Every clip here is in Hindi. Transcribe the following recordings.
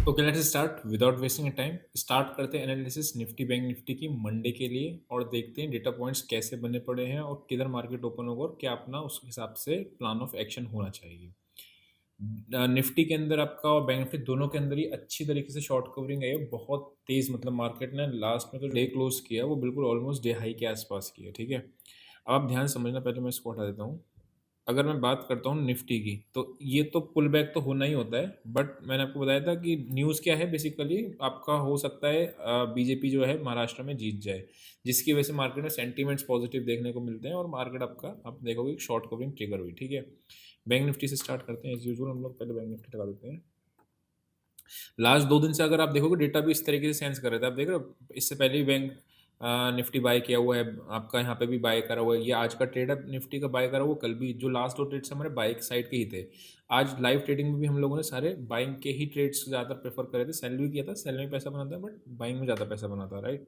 Okay, let's start without wasting time. Start करते हैं एनालिसिस निफ्टी बैंक निफ्टी की मंडे के लिए और देखते हैं डेटा पॉइंट्स कैसे बने पड़े हैं और किधर मार्केट ओपन होगा और क्या अपना उस हिसाब से प्लान ऑफ एक्शन होना चाहिए। निफ्टी के अंदर आपका और बैंक निफ्टी दोनों के अंदर ही अच्छी तरीके से शॉर्ट कवरिंग है, बहुत तेज। मतलब मार्केट ने लास्ट में तो डे क्लोज किया वो बिल्कुल ऑलमोस्ट डे हाई के आसपास किया। ठीक है, अब आप ध्यान समझना, पहले मैं इसको हटा देता हूँ। अगर मैं बात करता हूँ निफ्टी की, तो ये तो पुल बैक तो होना ही होता है, बट मैंने आपको बताया था कि न्यूज़ क्या है बेसिकली। आपका हो सकता है बीजेपी जो है महाराष्ट्र में जीत जाए, जिसकी वजह से मार्केट में सेंटीमेंट्स पॉजिटिव देखने को मिलते हैं और मार्केट आपका आप देखोगे शॉर्ट कवरिंग ट्रिगर हुई। ठीक है, बैंक निफ्टी से स्टार्ट करते हैं। एज यूजुअल हम लोग पहले बैंक निफ्टी लगा देते हैं। लास्ट 2 दिन से अगर आप देखोगे डेटा भी इस तरीके से सेंस कर रहे थे। आप देख रहे हो इससे पहले भी बैंक निफ्टी बाय किया हुआ है, आपका यहाँ पे भी बाय करा हुआ है। ये आज का ट्रेड है निफ्टी का बाय करा हुआ, कल भी जो लास्ट 2 ट्रेड्स हमारे बाइक साइड के ही थे। आज लाइव ट्रेडिंग में भी हम लोगों ने सारे बाइंग के ही ट्रेड्स ज़्यादा प्रेफर करे थे। सेल भी किया था, सेल में पैसा बनाता है बट बाइंग में ज़्यादा पैसा बनाता है, राइट।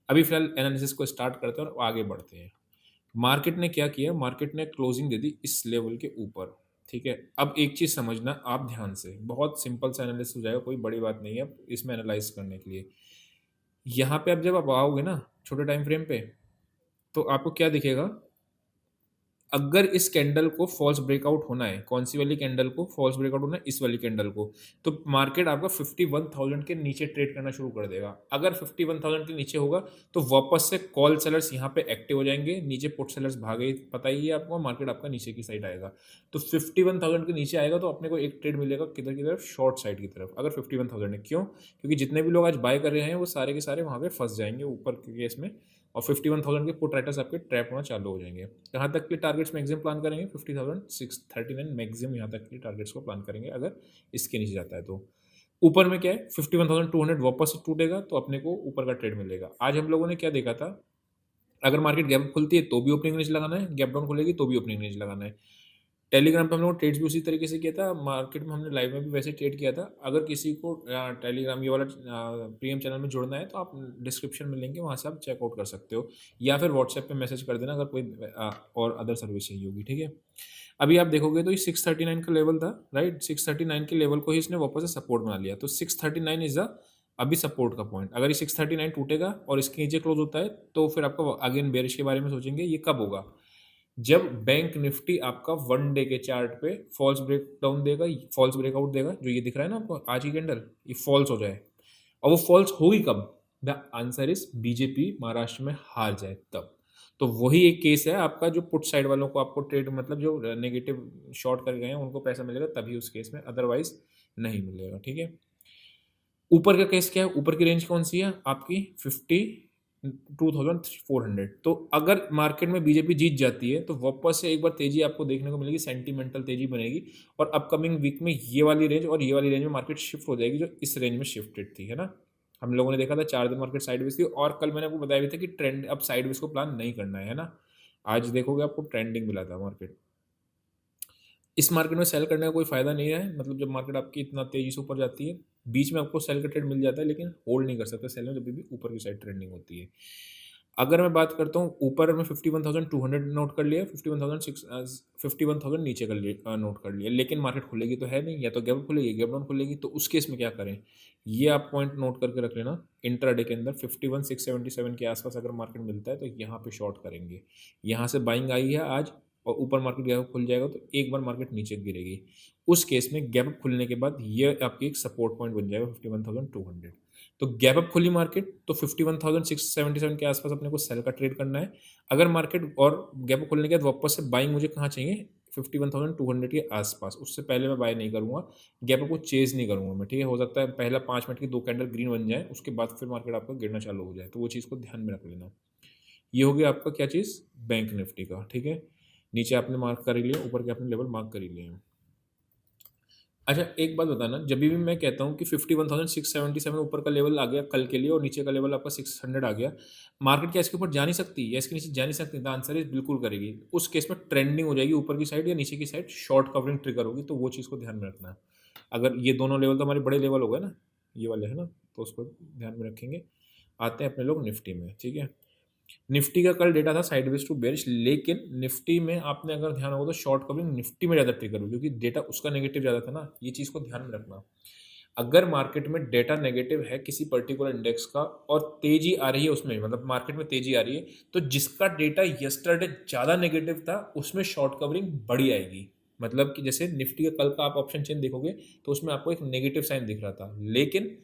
अभी फिलहाल एनालिसिस को स्टार्ट करते हैं और आगे बढ़ते हैं। मार्केट ने क्या किया, मार्केट ने क्लोजिंग दे दी इस लेवल के ऊपर। ठीक है, अब एक चीज़ समझना आप ध्यान से, बहुत सिंपल सा एनालिसिस हो जाएगा, कोई बड़ी बात नहीं है अब इसमें एनालाइज करने के लिए। यहाँ पे अब जब आप आओगे ना छोटे टाइम फ्रेम पे, तो आपको क्या दिखेगा। अगर इस कैंडल को फॉल्स ब्रेकआउट होना है, कौन-सी वाली कैंडल को फॉल्स ब्रेकआउट होना है? इस वाली कैंडल को। तो मार्केट आपका 51,000 के नीचे ट्रेड करना शुरू कर देगा। अगर 51,000 के नीचे होगा, तो वापस से कॉल सेलर्स यहाँ पे एक्टिव हो जाएँगे, नीचे पुट सेलर्स भागे, पता ही है आपको, मार्केट आपका नीचे की साइड आएगा। तो 51,000 के नीचे आएगा तो अपने को एक ट्रेड मिलेगा किधर की तरफ? शॉर्ट साइड की तरफ। अगर 51,000 है, क्यों? क्योंकि जितने भी लोग आज बाय कर रहे हैं, वो सारे के सारे वहाँ पे फँस जाएँगे ऊपर के केस में और 51,000 के पुट राइटर्स आपके ट्रैप होना चालू हो जाएँगे। कहाँ तक के टारगेट्स मैक्सिमम प्लान करेंगे? 50,639 मैक्सिमम यहाँ तक के टारगेट्स को प्लान करेंगे अगर इसके नीचे जाता है तो। ऊपर में क्या है, 51,200 वापस से टूटेगा तो अपने को ऊपर का ट्रेड मिलेगा। आज हम लोगों ने क्या देखा था, अगर मार्केट गैप खुलती है तो भी ओपनिंग रेंज लगाना है, गैप डाउन खुलेगी तो भी ओपनिंग रेंज लगाना है। टेलीग्राम पे हम लोगों ने ट्रेड्स भी उसी तरीके से किया था, मार्केट में हमने लाइव में भी वैसे ट्रेड किया था। अगर किसी को टेलीग्राम ये वाला प्रीमियम चैनल में जुड़ना है तो आप डिस्क्रिप्शन में लिंक है, वहाँ से आप चेकआउट कर सकते हो, या फिर व्हाट्सएप पे मैसेज कर देना अगर कोई और अदर सर्विस चाहिए होगी। ठीक है, अभी आप देखोगे तो ये 639 का लेवल था, राइट। 639 के लेवल को ही इसने वापस से सपोर्ट बना लिया, तो 639 इज द अभी सपोर्ट का पॉइंट। अगर ये 639 टूटेगा और इसके नीचे क्लोज होता है तो फिर आपका अगेन बेरिश के बारे में सोचेंगे। ये कब होगा? जब बैंक निफ्टी आपका वन डे के चार्ट पे फॉल्स ब्रेकडाउन देगा, फॉल्स ब्रेकआउट देगा, जो ये दिख रहा है ना आपको आज की कैंडल, ये फॉल्स हो जाए। और वो फॉल्स होगी कब? The answer is BJP Maharashtra में हार जाए तब। तो वही एक केस है आपका, जो पुट साइड वालों को आपको ट्रेड मतलब जो नेगेटिव शॉर्ट कर गए हैं उनको पैसा मिलेगा तभी उस केस में, अदरवाइज नहीं मिलेगा। ठीक है, ऊपर का केस क्या है, ऊपर की रेंज कौन सी है आपकी? 52,400। तो अगर मार्केट में बीजेपी जीत जाती है तो वापस से एक बार तेजी आपको देखने को मिलेगी, सेंटीमेंटल तेजी बनेगी और अपकमिंग वीक में ये वाली रेंज और ये वाली रेंज में मार्केट शिफ्ट हो जाएगी, जो इस रेंज में शिफ्टेड थी, है ना। हम लोगों ने देखा था 4 दिन मार्केट साइडवेज थी और कल मैंने आपको बताया भी था कि ट्रेंड अब साइडवेज को प्लान नहीं करना है ना। आज देखोगे आपको ट्रेंडिंग मिला था मार्केट। इस मार्केट में सेल करने का कोई फ़ायदा नहीं है, मतलब जब मार्केट आपकी इतना तेज़ी से ऊपर जाती है, बीच में आपको सेल का ट्रेड मिल जाता है लेकिन होल्ड नहीं कर सकते सेल में, जब भी ऊपर की साइड ट्रेंडिंग होती है। अगर मैं बात करता हूँ ऊपर में 51,200 नोट कर लिया, 51,000 नीचे कर लिया, नोट कर लिया, लेकिन मार्केट खुलेगी तो है नहीं, या तो गैप खुलेगी गैप डाउन खुलेगी, तो उस केस में क्या करें? ये आप पॉइंट नोट करके रख लेना। इंट्राडे के अंदर 51,677 के आसपास अगर मार्केट मिलता है तो यहाँ पे शॉर्ट करेंगे। यहाँ से बाइंग आई है आज और ऊपर मार्केट गैप खुल जाएगा तो एक बार मार्केट नीचे गिरेगी। उस केस में गैप खुलने के बाद ये आपकी एक सपोर्ट पॉइंट बन जाएगा 51,200। तो गैप अप खुली मार्केट तो 51,677 के आसपास अपने को सेल का ट्रेड करना है। अगर मार्केट और गैप अप खुलने के बाद वापस से बाइंग मुझे कहाँ चाहिए? 51,200 के आसपास। उससे पहले मैं बाय नहीं करूँगा, गैप अप को चेज़ नहीं करूँगा मैं, ठीक है? हो सकता है पहला 5 मिनट की 2 कैंडल ग्रीन बन जाए, उसके बाद फिर मार्केट आपका गिरना चालू हो जाए, तो वो चीज़ को ध्यान में रख लेना। ये हो गया आपका क्या चीज़? बैंक निफ्टी का, ठीक है? नीचे आपने मार्क कर ही लिया, ऊपर के आपने लेवल मार्क कर ही लिए हैं। अच्छा, एक बात बताना, जभी भी मैं कहता हूँ कि 51,677 ऊपर का लेवल आ गया कल के लिए और नीचे का लेवल आपका 600 आ गया, मार्केट क्या इसके ऊपर जा नहीं सकती या इसके नीचे जा नहीं सकती? द आंसर इज बिल्कुल करेगी। उस केस में ट्रेंडिंग हो जाएगी ऊपर की साइड या नीचे की साइड, शॉर्ट कवरिंग ट्रिगर होगी, तो वो चीज़ को ध्यान में रखना। अगर ये दोनों लेवल तो हमारे बड़े लेवल हो गए ना, ये वाले है ना, तो उसको ध्यान में रखेंगे। आते हैं अपने लोग निफ्टी में, ठीक है? निफ्टी का कल डेटा था साइडवेज टू बेरिश, लेकिन निफ्टी में आपने अगर ध्यान होगा तो शॉर्ट कवरिंग निफ्टी में ज़्यादा ट्रिगर हुई क्योंकि डेटा उसका नेगेटिव ज़्यादा था ना, ये चीज़ को ध्यान में रखना। अगर मार्केट में डेटा नेगेटिव है किसी पर्टिकुलर इंडेक्स का और तेजी आ रही है उसमें, मतलब मार्केट में तेजी आ रही है, तो जिसका डेटा यस्टरडे ज़्यादा नेगेटिव था उसमें शॉर्ट कवरिंग बड़ी आएगी। मतलब कि जैसे निफ्टी का कल का आप ऑप्शन चेन देखोगे तो उसमें आपको एक नेगेटिव साइन दिख रहा था, लेकिन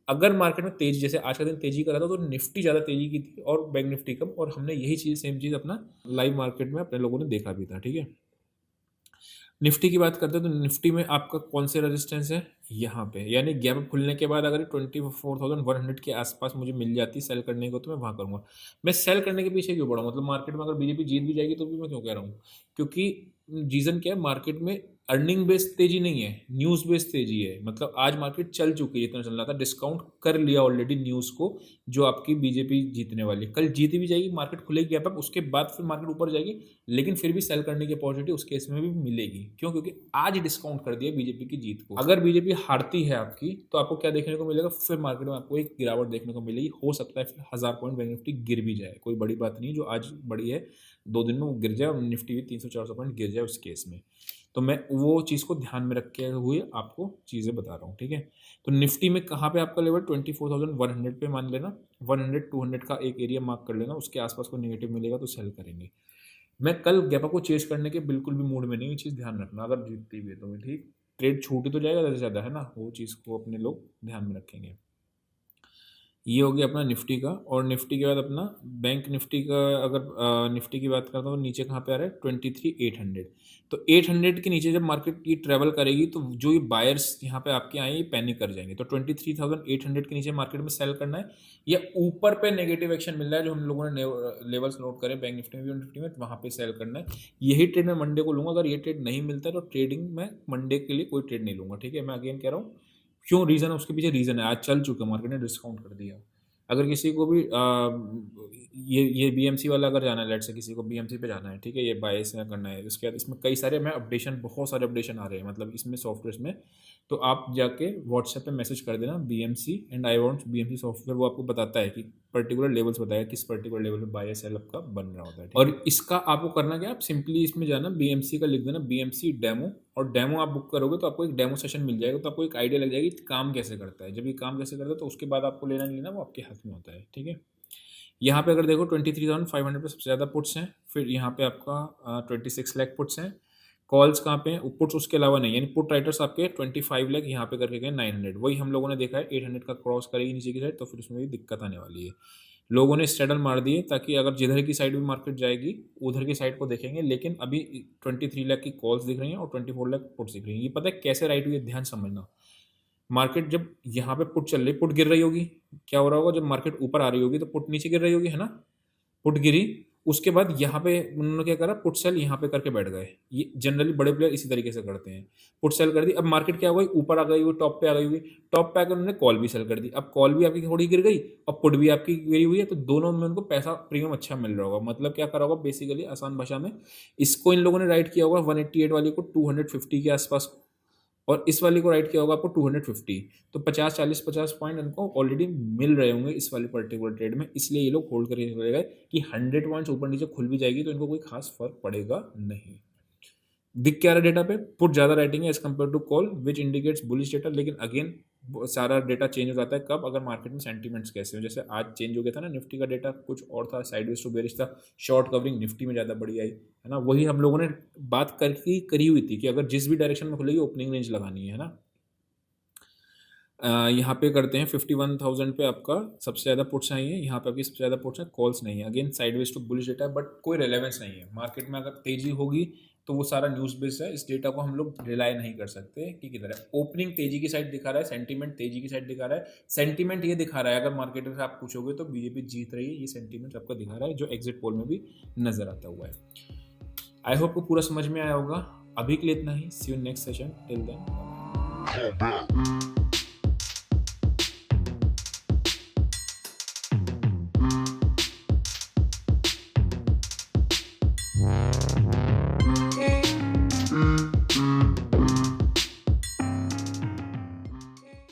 अगर मार्केट में तेजी, जैसे आज का दिन तेजी कर रहा था, तो निफ्टी ज़्यादा तेजी की थी और बैंक निफ्टी कम, और हमने यही चीज़ सेम चीज़ अपना लाइव मार्केट में अपने लोगों ने देखा भी था। ठीक है, निफ्टी की बात करते हैं तो निफ्टी में आपका कौन से रेजिस्टेंस है, यहाँ पे, यानी गैप अप खुलने के बाद अगर 24,100 के आसपास मुझे मिल जाती सेल करने को तो मैं वहाँ करूँगा। मैं सेल करने के पीछे क्यों पड़ा हूँ, मतलब मार्केट में अगर बीजेपी जीत भी जाएगी तो भी मैं क्यों कह रहा हूँ, क्योंकि रीज़न क्या है, मार्केट में अर्निंग बेस्ड तेजी नहीं है, न्यूज़ बेस्ड तेजी है। मतलब आज मार्केट चल चुकी है, इतना चल रहा था, डिस्काउंट कर लिया ऑलरेडी न्यूज़ को, जो आपकी बीजेपी जीतने वाली है। कल जीत भी जाएगी, मार्केट खुलेगी गैप अप, उसके बाद फिर मार्केट ऊपर जाएगी, लेकिन फिर भी सेल करने की अपॉर्चुनिटी उस केस में भी मिलेगी। क्यों? क्योंकि आज डिस्काउंट कर दिया बीजेपी की जीत को। अगर बीजेपी हारती है आपकी, तो आपको क्या देखने को मिलेगा, फिर मार्केट में आपको एक गिरावट देखने को मिलेगी। हो सकता है फिर 1000 पॉइंट बैंक निफ्टी गिर भी जाए, कोई बड़ी बात नहीं, जो आज बड़ी है 2 दिन में वो गिर जाए और निफ्टी भी 300-400 पॉइंट गिर जाए उस केस में। तो मैं वो चीज़ को ध्यान में रखे हुए आपको चीज़ें बता रहा हूँ। ठीक है, तो निफ्टी में कहाँ पे आपका लेवल 24,100 पे मान लेना, 100-200 का एक एरिया मार्क कर लेना, उसके आसपास को नेगेटिव मिलेगा तो सेल करेंगे। मैं कल गैप अप को चेस करने के बिल्कुल भी मूड में नहीं हूँ, ये चीज़ ध्यान रखना। अगर जीतती भी है तो मैं ठीक, ट्रेड छूट ही तो जाएगा ज़्यादा से ज़्यादा, है ना, वो चीज़ को अपने लोग ध्यान में रखेंगे। ये हो गया अपना निफ्टी का, और निफ्टी के बाद अपना बैंक निफ्टी का, अगर निफ्टी की बात करता हूँ तो नीचे कहाँ पे आ रहा है 23,800। तो 800 के नीचे जब मार्केट की ट्रेवल करेगी तो जो ये बायर्स यहाँ पे आपके आए ये पैनिक कर जाएंगे। तो 23,800 के नीचे मार्केट में सेल करना है, या ऊपर पे नेगेटिव एक्शन मिल रहा है जो हम लोगों ने लेवल्स नोट करे बैंक निफ्टी में भी और निफ्टी में, तो वहाँ पे सेल करना है। यही ट्रेड मैं मंडे को लूँगा। अगर ये ट्रेड नहीं मिलता है तो ट्रेडिंग मैं मंडे के लिए कोई ट्रेड नहीं लूँगा। ठीक है, मैं अगेन कह रहा हूँ, क्यों, रीज़न है उसके पीछे, रीज़न है आज चल चुका मार्केट ने डिस्काउंट कर दिया। अगर किसी को भी ये बीएमसी वाला अगर जाना है, लेट से किसी को बीएमसी पे जाना है, ठीक है, ये बायस में करना है, उसके बाद इसमें कई सारे मैं अपडेशन, बहुत सारे अपडेशन आ रहे हैं मतलब इसमें सॉफ्टवेयर में, तो आप जाके व्हाट्सएप पे मैसेज कर देना BMC and I want BMC software, वो आपको बताता है कि पर्टिकुलर लेवल्स बताएगा किस पर्टिकुलर लेवल पे बाय या सेल आपका बन रहा होता है। और इसका आपको करना क्या, आप सिंपली इसमें जाना, बीएमसी का लिख देना बीएमसी डेमो, और डेमो आप बुक करोगे तो आपको एक डेमो सेशन मिल जाएगा, तो आपको एक आइडिया लग जाएगी काम कैसे करता है। जब ये काम कैसे करता है तो उसके बाद आपको लेना नहीं लेना वो आपके हाथ में होता है। ठीक है, यहाँ पे अगर देखो 23,500 पे सबसे ज़्यादा पुट्स हैं, फिर यहाँ पे आपका 26 लाख पुट्स हैं। कॉल्स कहाँ पे हैं, पुट्स उसके अलावा नहीं, यानी पुट राइटर्स आपके 25 लाख यहाँ पे करके गए 900, वही हम लोगों ने देखा है 800 का क्रॉस करेगी नीचे की साइड तो फिर उसमें भी दिक्कत आने वाली है। लोगों ने स्ट्रेडल मार दिए ताकि अगर जिधर की साइड भी मार्केट जाएगी उधर की साइड को देखेंगे, लेकिन अभी 23 लाख की कॉल्स दिख रही हैं और 24 लाख पुट्स दिख रही हैं। ये पता है कैसे राइट हुई है, ध्यान समझना। मार्केट जब यहाँ पे पुट चल रही, पुट गिर रही होगी, क्या हो रहा होगा, जब मार्केट ऊपर आ रही होगी तो पुट नीचे गिर रही होगी, है ना, पुट गिरी, उसके बाद यहाँ पे उन्होंने क्या करा, पुट सेल यहाँ पे करके बैठ गए। ये जनरली बड़े प्लेयर इसी तरीके से करते हैं, पुट सेल कर दी। अब मार्केट क्या हो गई, ऊपर आ गई हुई, टॉप पे आ गई हुई, टॉप पे आकर उन्होंने कॉल भी सेल कर दी। अब कॉल भी आपकी थोड़ी गिर गई और पुट भी आपकी गिरी हुई है, तो दोनों में उनको पैसा प्रीमियम अच्छा मिल रहा होगा। मतलब क्या करा होगा बेसिकली आसान भाषा में, इसको इन लोगों ने राइट किया होगा 188 वाली को 250 के आसपास, और इस वाली को राइट किया होगा आपको 250। तो 50 पॉइंट इनको ऑलरेडी मिल रहे होंगे इस वाली पर्टिकुलर ट्रेड में, इसलिए ये लोग होल्ड करके चले गए कि 100 पॉइंट्स ऊपर नीचे खुल भी जाएगी तो इनको कोई खास फर्क पड़ेगा नहीं। दिख क्या रहा डेटा पे, पुट ज़्यादा राइटिंग है as compare to call which indicates bullish data, लेकिन अगेन सारा डेटा चेंज हो जाता है कब, अगर मार्केट में सेंटीमेंट्स कैसे हो। जैसे आज चेंज हो गया था ना, निफ्टी का डेटा कुछ और था, साइडवेज टू बेरिश था, शॉर्ट कवरिंग निफ्टी में ज़्यादा बड़ी आई, है ना, वही हम लोगों ने बात करके करी हुई थी कि अगर जिस भी डायरेक्शन में खुलेगी ओपनिंग रेंज लगानी है ना। यहाँ पे करते हैं 51,000 पे आपका सबसे ज़्यादा पुट्स आई है, यहाँ पे आपकी सबसे ज़्यादा पुट्स है, कॉल्स नहीं है। Again sideways to bullish data है बट कोई रेलेवेंस नहीं है मार्केट में। अगर तेजी होगी तो वो सारा न्यूज़ बेस्ड है, इस डेटा को हम लोग रिलाई नहीं कर सकते कि किधर है। ओपनिंग तेजी की साइड दिखा रहा है, सेंटीमेंट तेजी की साइड दिखा रहा है। सेंटीमेंट ये दिखा रहा है, अगर मार्केट में से आप पूछोगे तो बीजेपी जीत रही है, ये सेंटीमेंट आपका दिखा रहा है जो एग्जिट पोल में भी नजर आता हुआ है। आई होप को पूरा समझ में आया होगा। अभी के लिए इतना ही, see you next session, till then.